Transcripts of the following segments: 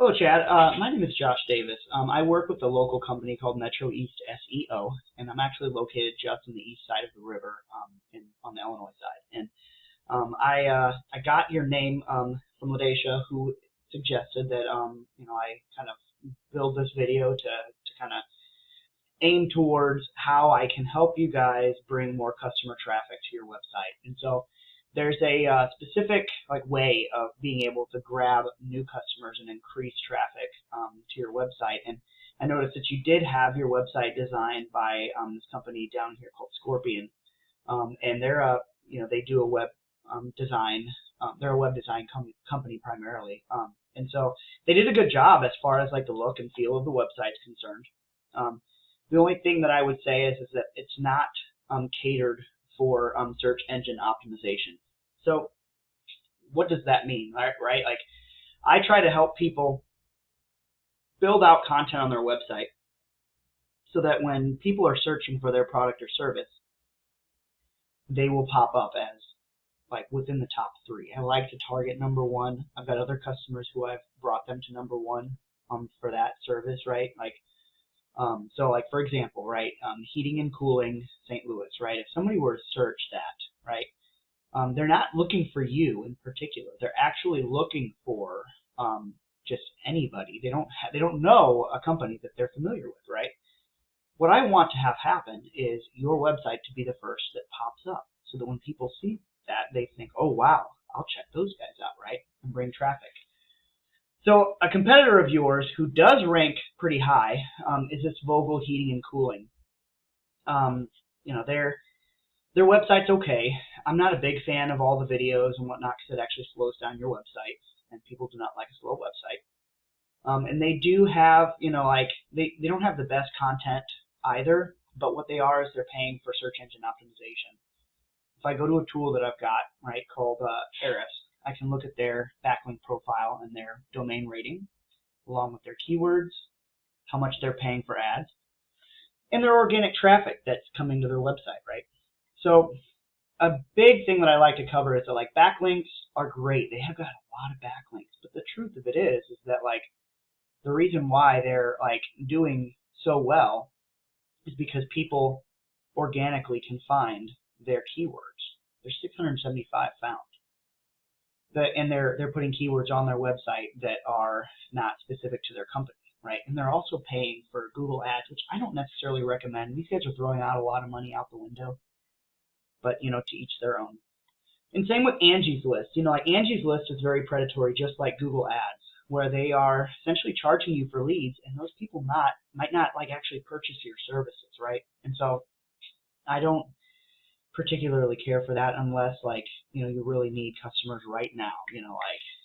Hello, Chad. My name is Josh Davis. I work with a local company called Metro East SEO, and I'm actually located just on the east side of the river, on the Illinois side. And I got your name from Ladesha, who suggested that I kind of build this video to kind of aim towards how I can help you guys bring more customer traffic to your website. And so there's a specific way of being able to grab new customers and increase traffic to your website. And I noticed that you did have your website designed by this company down here called Scorpion, and they're they do a web design. They're a web design company primarily, and so they did a good job as far as the look and feel of the website's concerned. The only thing that I would say is that it's not catered for search engine optimization. So what does that mean, right? I try to help people build out content on their website so that when people are searching for their product or service, they will pop up as within the top 3. I like to target number 1. I've got other customers who I've brought them to number 1 for that service, right? So for example, right, heating and cooling St. Louis, right? If somebody were to search that, right, they're not looking for you in particular. They're actually looking for just anybody. They don't know a company that they're familiar with, right? What I want to have happen is your website to be the first that pops up, so that when people see that, they think, oh wow, I'll check those guys out, right, and bring traffic. So a competitor of yours who does rank pretty high is this Vogel Heating and Cooling. Their website's okay. I'm not a big fan of all the videos and whatnot because it actually slows down your website, and people do not like a slow website. And they do have, they don't have the best content either, but what they are is they're paying for search engine optimization. If I go to a tool that I've got, right, called Audit, I can look at their backlink profile and their domain rating, along with their keywords, how much they're paying for ads, and their organic traffic that's coming to their website, right? So a big thing that I like to cover is that backlinks are great. They have got a lot of backlinks, but the truth of it is that the reason why they're doing so well is because people organically can find their keywords. There's 675 found. And they're putting keywords on their website that are not specific to their company, right? And they're also paying for Google Ads, which I don't necessarily recommend. These guys are throwing out a lot of money out the window, but to each their own. And same with Angie's List. Angie's List is very predatory, just like Google Ads, where they are essentially charging you for leads, and those people might not actually purchase your services, right? And so I don't particularly care for that unless you really need customers right now,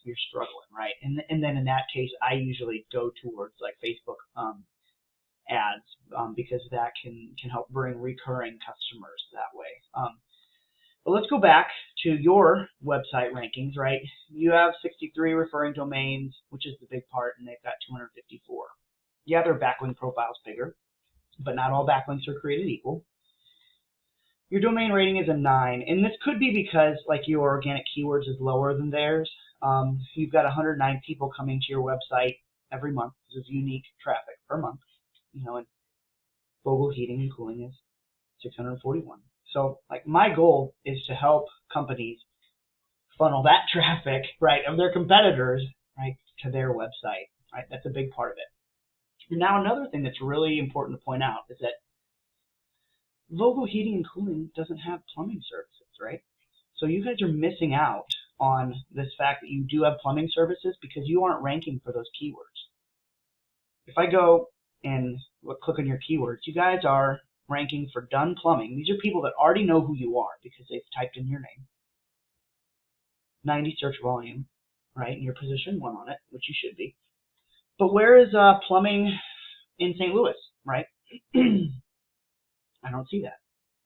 you're struggling, right? And then in that case, I usually go towards Facebook ads because that can help bring recurring customers that way. But let's go back to your website rankings, right? You have 63 referring domains, which is the big part, and they've got 254. Yeah, their backlink profile is bigger, but not all backlinks are created equal. Your domain rating is a 9, and this could be because your organic keywords is lower than theirs. You've got 109 people coming to your website every month. This is unique traffic per month. And Vogel Heating and Cooling is 641. So my goal is to help companies funnel that traffic, right, of their competitors, right, to their website, right? That's a big part of it. And now another thing that's really important to point out is that Vogel Heating and Cooling doesn't have plumbing services, right? So you guys are missing out on this fact that you do have plumbing services because you aren't ranking for those keywords. If I go and click on your keywords, you guys are ranking for Dunn Plumbing. These are people that already know who you are because they've typed in your name. 90 search volume, right? And you're position 1 on it, which you should be. But where is plumbing in St. Louis, right? I don't see that.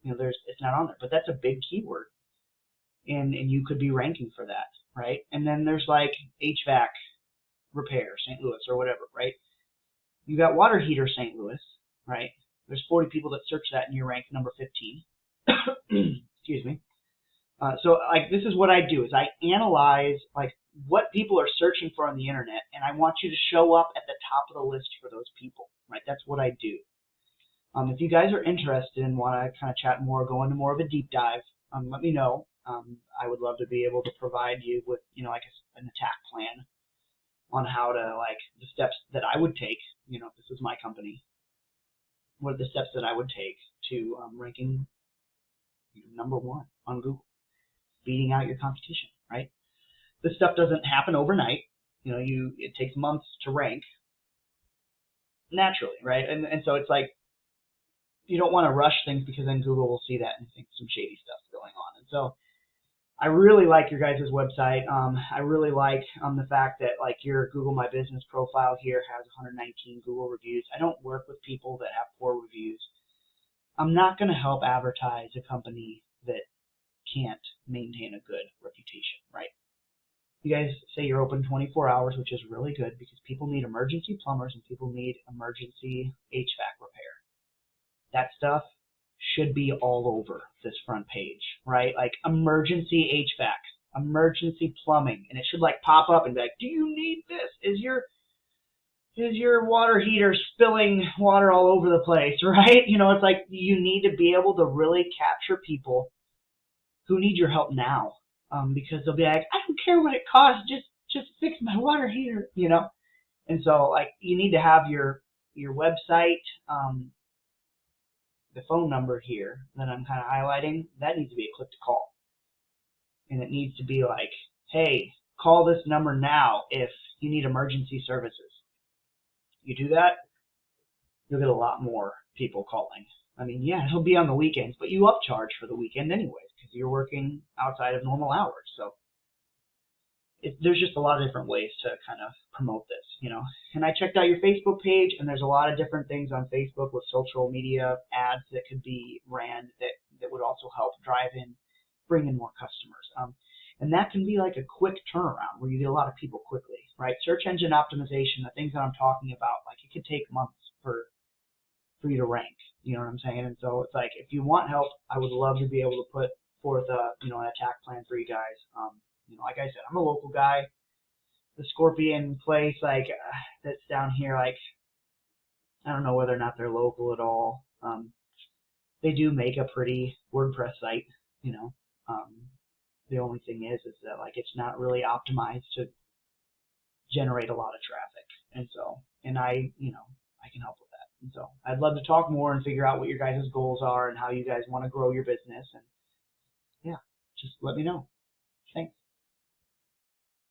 It's not on there, but that's a big keyword, and you could be ranking for that, right? And then there's HVAC repair St. Louis or whatever, right? You got water heater St. Louis, right? There's 40 people that search that, and you're ranked number 15. Excuse me. So this is what I do is I analyze what people are searching for on the internet, and I want you to show up at the top of the list for those people, right? That's what I do. If you guys are interested and want to kind of chat more, go into more of a deep dive, let me know. I would love to be able to provide you with, like an attack plan on how to, like, the steps that I would take, if this was my company. What are the steps that I would take to ranking number one on Google, beating out your competition, right? This stuff doesn't happen overnight. It takes months to rank naturally, right? And so it's like, you don't want to rush things, because then Google will see that and think some shady stuff's going on. And so I really like your guys' website. I really like the fact that, like, your Google My Business profile here has 119 Google reviews. I don't work with people that have poor reviews. I'm not going to help advertise a company that can't maintain a good reputation, right? You guys say you're open 24 hours, which is really good, because people need emergency plumbers and people need emergency HVAC repair. That stuff should be all over this front page, right? Like, emergency HVAC, emergency plumbing, and it should, like, pop up and be like, do you need this? Is your water heater spilling water all over the place, right? It's like, you need to be able to really capture people who need your help now, because they'll be like, I don't care what it costs, just fix my water heater, And so, like, you need to have your website, the phone number here that I'm kind of highlighting, that needs to be a click to call. And it needs to be like, hey, call this number now if you need emergency services. You do that, you'll get a lot more people calling. I mean, yeah, it'll be on the weekends, but you upcharge for the weekend anyways, because you're working outside of normal hours. So there's just a lot of different ways to kind of promote this, And I checked out your Facebook page, and there's a lot of different things on Facebook with social media ads that could be ran that would also help bring in more customers. And that can be like a quick turnaround where you get a lot of people quickly, right? Search engine optimization, the things that I'm talking about, like, it could take months for you to rank. You know what I'm saying? And so it's like, if you want help, I would love to be able to put forth an attack plan for you guys. Like I said, I'm a local guy. The Scorpion place, like, that's down here, like, I don't know whether or not they're local at all. They do make a pretty WordPress site, The only thing is that, like, it's not really optimized to generate a lot of traffic. And so, I can help with that. And so I'd love to talk more and figure out what your guys' goals are and how you guys want to grow your business. And yeah, just let me know. Thanks.